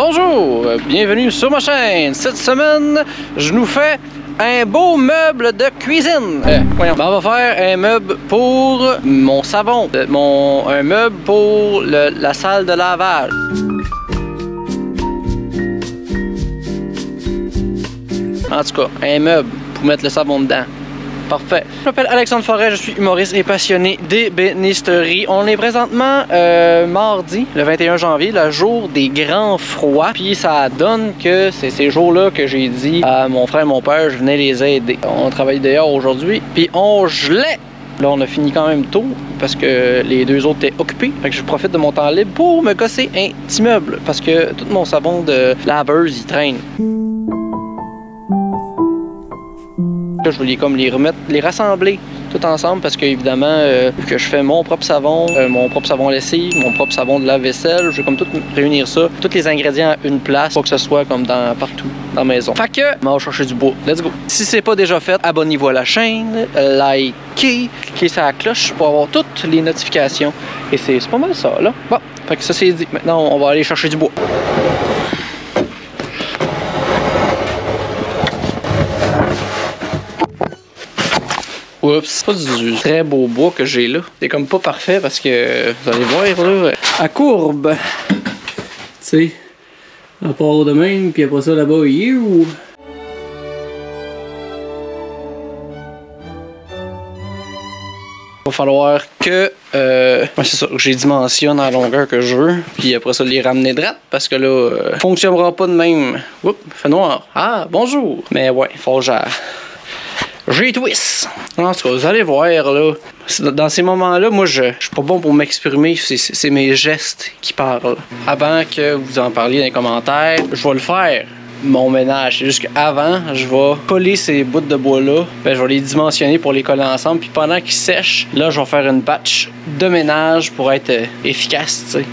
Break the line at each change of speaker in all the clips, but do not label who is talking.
Bonjour, bienvenue sur ma chaîne. Cette semaine, je nous fais un beau meuble de cuisine. Voyons. Ben, on va faire un meuble pour mon savon, un meuble pour la salle de lavage. En tout cas, un meuble pour mettre le savon dedans. Parfait. Je m'appelle Alexandre Forêt, je suis humoriste et passionné d'ébénisterie. On est présentement mardi, le 21 janvier, le jour des grands froids. Puis ça donne que c'est ces jours-là que j'ai dit à mon frère et mon père, je venais les aider. On travaille dehors aujourd'hui, puis on gelait. Là, on a fini quand même tôt parce que les deux autres étaient occupés. Fait que je profite de mon temps libre pour me casser un petit meuble parce que tout mon savon de laveuse, il traîne. Là, je voulais comme les remettre, les rassembler tout ensemble parce que évidemment que je fais mon propre savon lessive, mon propre savon de lave-vaisselle, je vais comme tout réunir ça, tous les ingrédients à une place pour que ce soit comme partout dans la maison. Fait que, on va chercher du bois. Let's go! Si c'est pas déjà fait, abonnez-vous à la chaîne, likez, cliquez sur la cloche pour avoir toutes les notifications. Et c'est pas mal ça là. Bon, fait que ça c'est dit. Maintenant, on va aller chercher du bois. Oups, c'est pas du très beau bois que j'ai là. C'est comme pas parfait parce que vous allez voir là, à courbe. Tu sais, à part de même, puis après ça là-bas, il va falloir que c'est ça, j'ai dimensionne en longueur que je veux, puis après ça les ramener droite parce que là, fonctionnera pas de même. Oups, il fait noir. Ah, bonjour. Mais ouais, il faut que j'ai twist. En tout cas, vous allez voir là. Dans ces moments-là, moi je suis pas bon pour m'exprimer, c'est mes gestes qui parlent. Avant que vous en parliez dans les commentaires, je vais le faire. Mon ménage, c'est juste qu'avant, je vais coller ces bouts de bois-là, ben, je vais les dimensionner pour les coller ensemble, puis pendant qu'ils sèchent, là, je vais faire une batch de ménage pour être efficace, tu sais.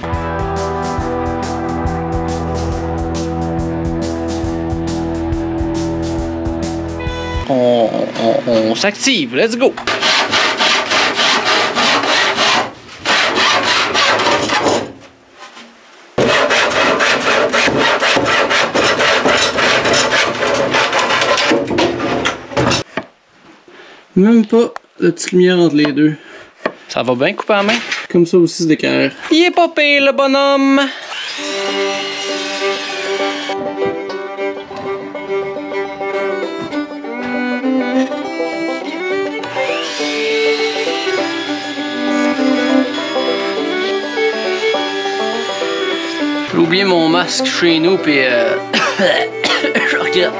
On s'active, let's go! Même pas de petite lumière entre les deux. Ça va bien couper à main? Comme ça aussi, c'est d'équerre. Il est pas pire, le bonhomme! J'ai oublié mon masque chez nous, puis je regrette.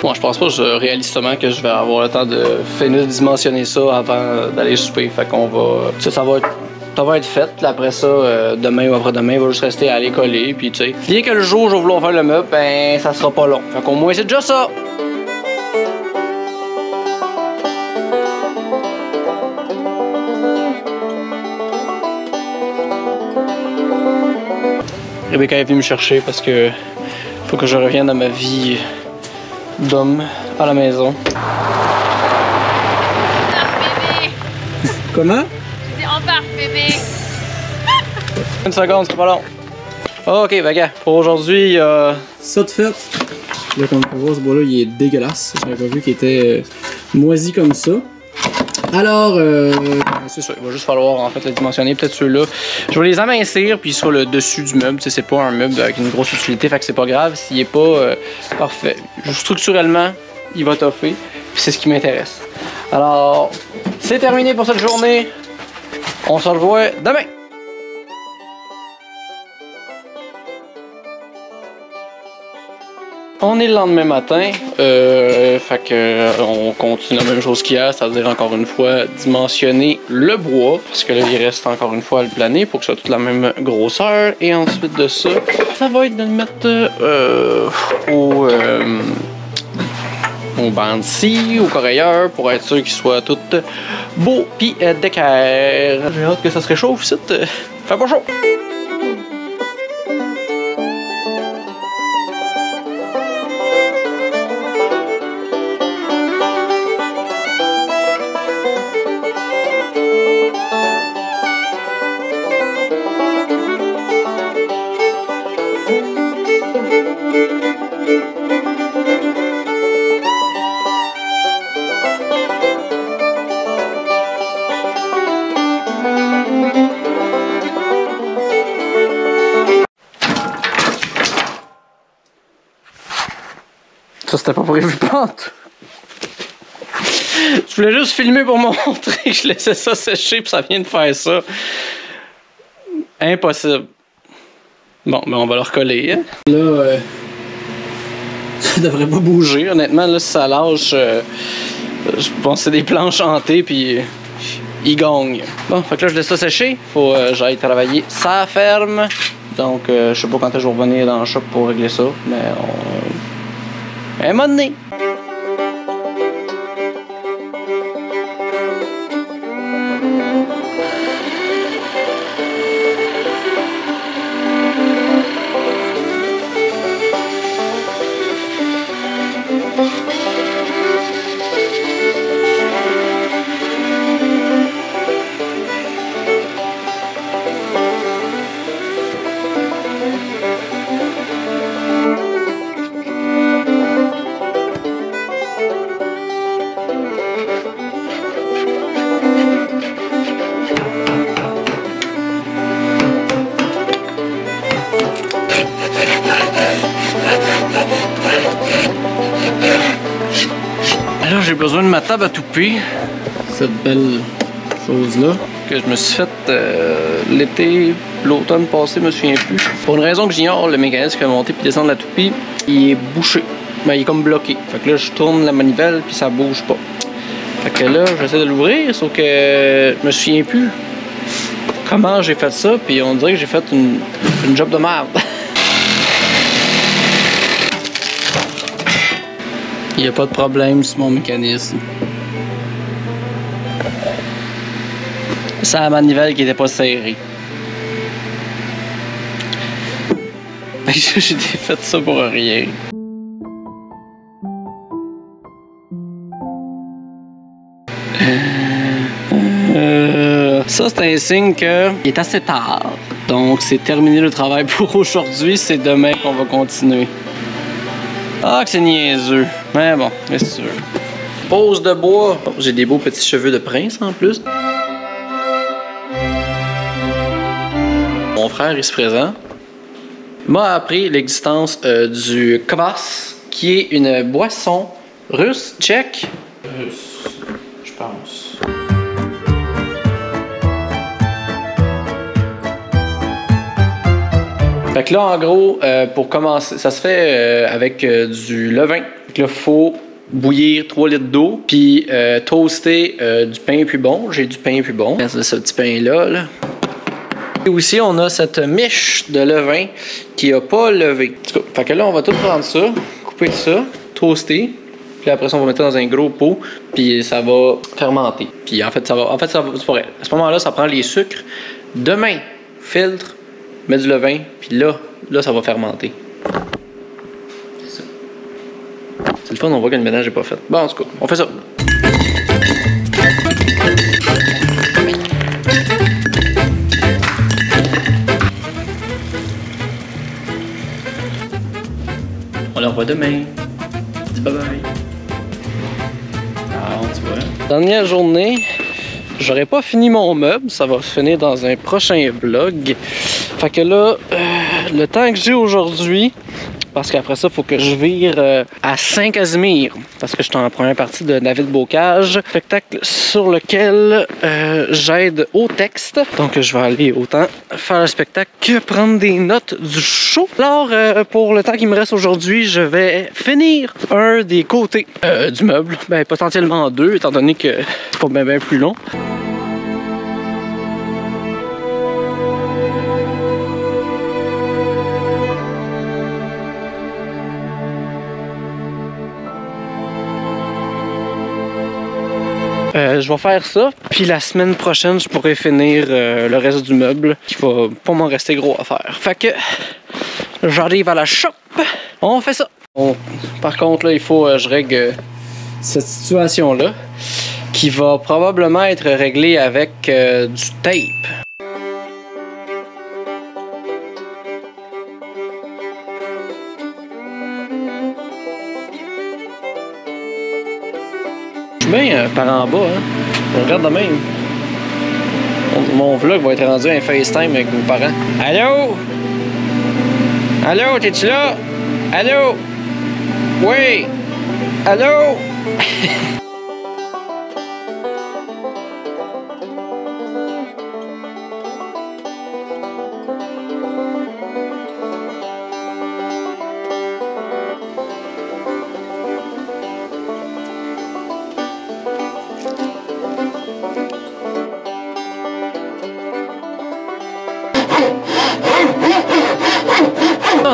Bon, je pense pas réalistement que je vais avoir le temps de finir de dimensionner ça avant d'aller souper. Fait qu'on va. Ça va être fait. Puis après ça, demain ou après-demain, il va juste rester à aller coller. Puis tu sais, dès que le jour où je vais vouloir faire le meuble, ben ça sera pas long. Fait qu'au moins, c'est déjà ça. Rebecca est venue me chercher parce que faut que je revienne à ma vie d'homme à la maison.
On part, bébé.
Comment?
Je dis on part, bébé.
Une seconde, c'est pas long. Ok, ben gars, pour aujourd'hui, il y a ça de fait. Là, comme on peut voir, ce bois-là, il est dégueulasse. J'avais pas vu qu'il était moisi comme ça. Alors, c'est ça, il va juste falloir en fait le dimensionner, peut-être ceux-là. Je vais les amincir, puis sur le dessus du meuble, c'est pas un meuble avec une grosse utilité, fait que c'est pas grave s'il est pas parfait. Structurellement, il va toffer, puis c'est ce qui m'intéresse. Alors, c'est terminé pour cette journée. On se revoit demain. On est le lendemain matin, fait que on continue la même chose qu'hier, c'est-à-dire encore une fois dimensionner le bois, parce que là il reste encore une fois à le planer pour que ce soit toute la même grosseur, et ensuite de ça, ça va être de le mettre au bandci, au correilleur, pour être sûr qu'il soit tout beau pis d'équerre. J'ai hâte que ça se réchauffe, ici, fait pas chaud! Ça, c'était pas prévu pente. Je voulais juste filmer pour montrer que je laissais ça sécher puis ça vient de faire ça. Impossible. Bon, mais on va le recoller. Hein? Là, ça devrait pas bouger. Honnêtement, là, si ça lâche, je pense que c'est des planches hantées puis il gagne. Bon, fait que là, je laisse ça sécher. Faut que j'aille travailler ça ferme. Donc, je sais pas quand je vais revenir dans le shop pour régler ça, mais un moment donné. Là, j'ai besoin de ma table à toupie. Cette belle chose-là que je me suis faite l'été, l'automne passé, je me souviens plus. Pour une raison que j'ignore, le mécanisme qui fait monter puis descendre la toupie, il est bouché. Ben, il est comme bloqué. Fait que là, je tourne la manivelle puis ça bouge pas. Fait que là, j'essaie de l'ouvrir, sauf que je me souviens plus comment j'ai fait ça, puis on dirait que j'ai fait une job de merde. Il n'y a pas de problème sur mon mécanisme. C'est la manivelle qui n'était pas serrée. J'ai fait ça pour rien. Ça, c'est un signe qu'il est assez tard. Donc, c'est terminé le travail pour aujourd'hui. C'est demain qu'on va continuer. Ah, que c'est niaiseux. Mais bon, qu'est-ce que tu veux. Pose de bois. Oh, j'ai des beaux petits cheveux de prince en plus. Mon frère est présent. M'a appris l'existence du kvass, qui est une boisson russe, tchèque. Russe, je pense. Fait que là, en gros, pour commencer, ça se fait avec du levain. Fait que là, il faut bouillir 3 litres d'eau, puis toaster du pain puis bon. J'ai du pain puis bon. C'est ce petit pain-là. Là. Et aussi, on a cette miche de levain qui n'a pas levé. Fait que là, on va tout prendre ça, couper ça, toaster. Puis après ça, on va mettre ça dans un gros pot, puis ça va fermenter. Puis en fait, ça va c'est pas vrai. À ce moment-là, ça prend les sucres. Demain, filtre. Mets du levain, puis là, ça va fermenter. C'est ça. C'est le fun, on voit que le ménage n'est pas fait. Bon, en tout cas, on fait ça. On le revoit demain. Dis bye bye. Ah, tu vois. Dernière journée. J'aurais pas fini mon meuble, ça va finir dans un prochain vlog. Fait que là, le temps que j'ai aujourd'hui, parce qu'après ça, il faut que je vire à Saint-Casimir, parce que je suis en première partie de David Bocage, spectacle sur lequel j'aide au texte. Donc je vais aller autant faire le spectacle que prendre des notes du show. Alors, pour le temps qui me reste aujourd'hui, je vais finir un des côtés du meuble, ben potentiellement deux, étant donné que c'est pas bien plus long. Je vais faire ça, puis la semaine prochaine, je pourrai finir le reste du meuble, qui va pas m'en rester gros à faire. Fait que j'arrive à la shop, on fait ça. Bon, par contre, là, il faut que je règle cette situation-là, qui va probablement être réglée avec du tape. Bien par en bas, hein. On regarde de même. Mon vlog va être rendu un FaceTime avec vos parents. Allô? Allô, t'es-tu là? Allô? Oui! Allô?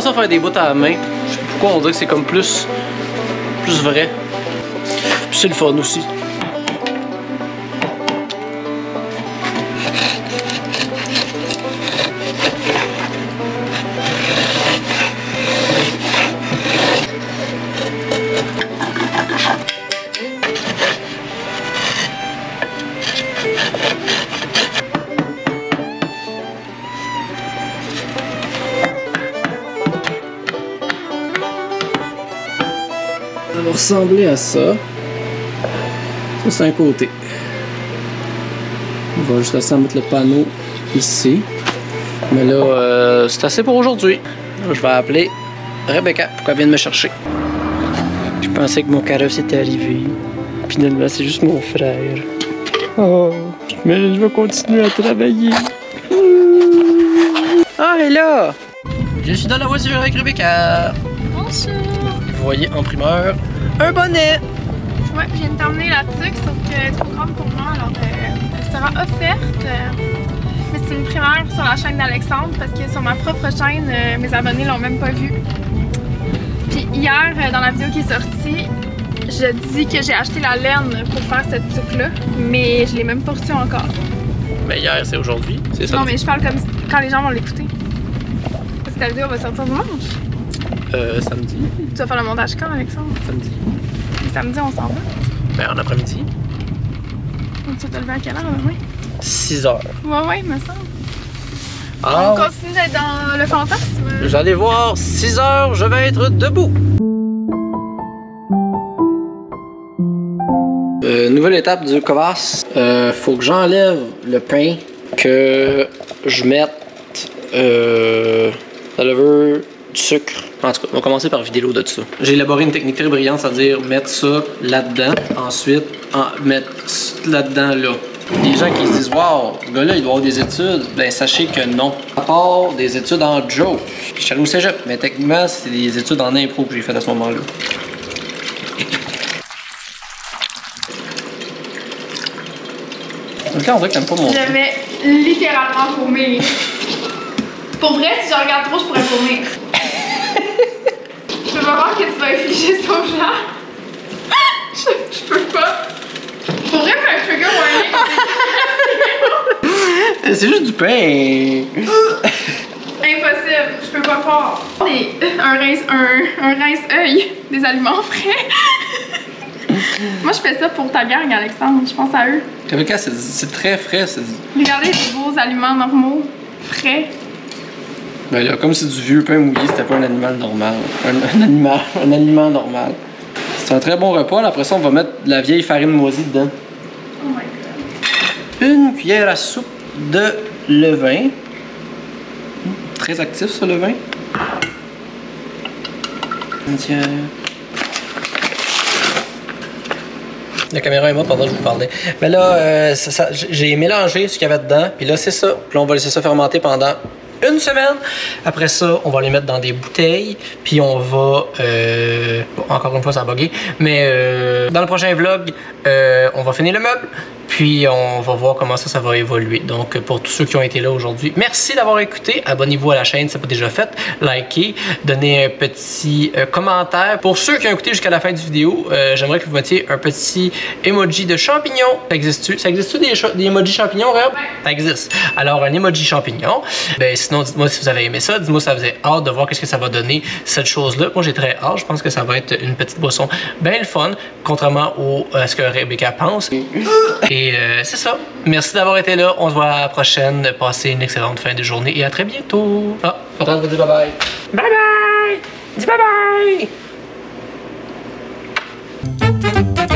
Ça faire des bouts à la main. Je sais pas pourquoi on dirait que c'est comme plus vrai. Puis c'est le fun aussi. Ça va ressembler à ça. Ça, c'est un côté. On va juste essayer de mettre le panneau ici. Mais là, c'est assez pour aujourd'hui. Je vais appeler Rebecca pour qu'elle vienne me chercher. Je pensais que mon carrosse était arrivé. Finalement, c'est juste mon frère. Oh, mais je vais continuer à travailler. Ah, elle est là! Je suis dans la voiture avec Rebecca.
Bonjour.
Vous voyez en primeur un bonnet.
Ouais, je viens de terminer la tuque, sauf que c'est trop grande pour moi, alors elle sera offerte. Mais c'est une primeur sur la chaîne d'Alexandre parce que sur ma propre chaîne, mes abonnés l'ont même pas vue. Puis hier, dans la vidéo qui est sortie, je dis que j'ai acheté la laine pour faire cette tuque-là, mais je l'ai même pas reçue encore.
Mais hier, c'est aujourd'hui, c'est ça?
Non, mais je parle comme quand les gens vont l'écouter. Parce que la vidéo va sortir dimanche.
Samedi.
Tu vas faire le montage quand, Alexandre?
Samedi.
Samedi, on s'en va.
Ben, en après-midi.
Donc, tu vas te lever à quelle heure, oui?
6 heures.
Ouais, il me semble.
Ah,
On continue d'être dans le fantasme.
vous allez voir, 6 heures, je vais être debout. Nouvelle étape du Covas. Faut que j'enlève le pain, que je mette la levure, du sucre. En tout cas, on va commencer par vider l'eau de tout ça. J'ai élaboré une technique très brillante, c'est-à-dire mettre ça là-dedans, ensuite mettre là-dedans là. Les gens qui se disent « Wow, ce gars-là, il doit avoir des études », ben sachez que non. À part des études en joke. Je suis allé au cégep, mais techniquement, c'est des études en impro que j'ai fait à ce moment-là. Donc là, on dirait que t'aimes pas mon...
Je vais littéralement vomir. Pour vrai, si je regarde trop, je pourrais vomir. Je peux pas croire que tu vas infliger ça aux gens. Je peux pas. Pour vrai, faire un trigger warning.
C'est juste du pain.
Impossible, je peux pas croire. Un rince-œil des aliments frais. Moi, je fais ça pour ta gang, Alexandre. Je pense à eux.
Rebecca, c'est très frais.
Regardez les beaux aliments normaux, frais.
Ben là, comme c'est du vieux pain mouillé, c'était pas un animal normal. Un aliment normal. C'est un très bon repas. Là, après ça, on va mettre de la vieille farine moisie dedans.
Oh my god.
Une cuillère à soupe de levain. Très actif, ce levain. Tiens. La caméra est morte pendant que je vous parlais. Mais là, j'ai mélangé ce qu'il y avait dedans. Puis là, c'est ça. Puis là, on va laisser ça fermenter pendant une semaine. Après ça, on va les mettre dans des bouteilles. Puis on va... encore une fois, ça a bugué. Mais dans le prochain vlog, on va finir le meuble. Puis on va voir comment ça va évoluer. Donc pour tous ceux qui ont été là aujourd'hui, merci d'avoir écouté. Abonnez-vous à la chaîne si ce n'est pas déjà fait. Likez, donnez un petit commentaire. Pour ceux qui ont écouté jusqu'à la fin du vidéo, j'aimerais que vous mettiez un petit emoji de champignon. Ça existe-tu? Ça existe-tu des emojis champignons, Reb? Ouais. Ça existe. Alors un emoji champignon. Ben, sinon, dites-moi si vous avez aimé ça. Dites-moi si ça vous avez hâte de voir qu'est-ce que ça va donner, cette chose-là. Moi, j'ai très hâte. Je pense que ça va être une petite boisson bien le fun, contrairement à ce que Rebecca pense. Et c'est ça. Merci d'avoir été là. On se voit à la prochaine. Passez une excellente fin de journée et à très bientôt. Ah, attends, je vous dis bye bye. Bye bye! Dis bye bye!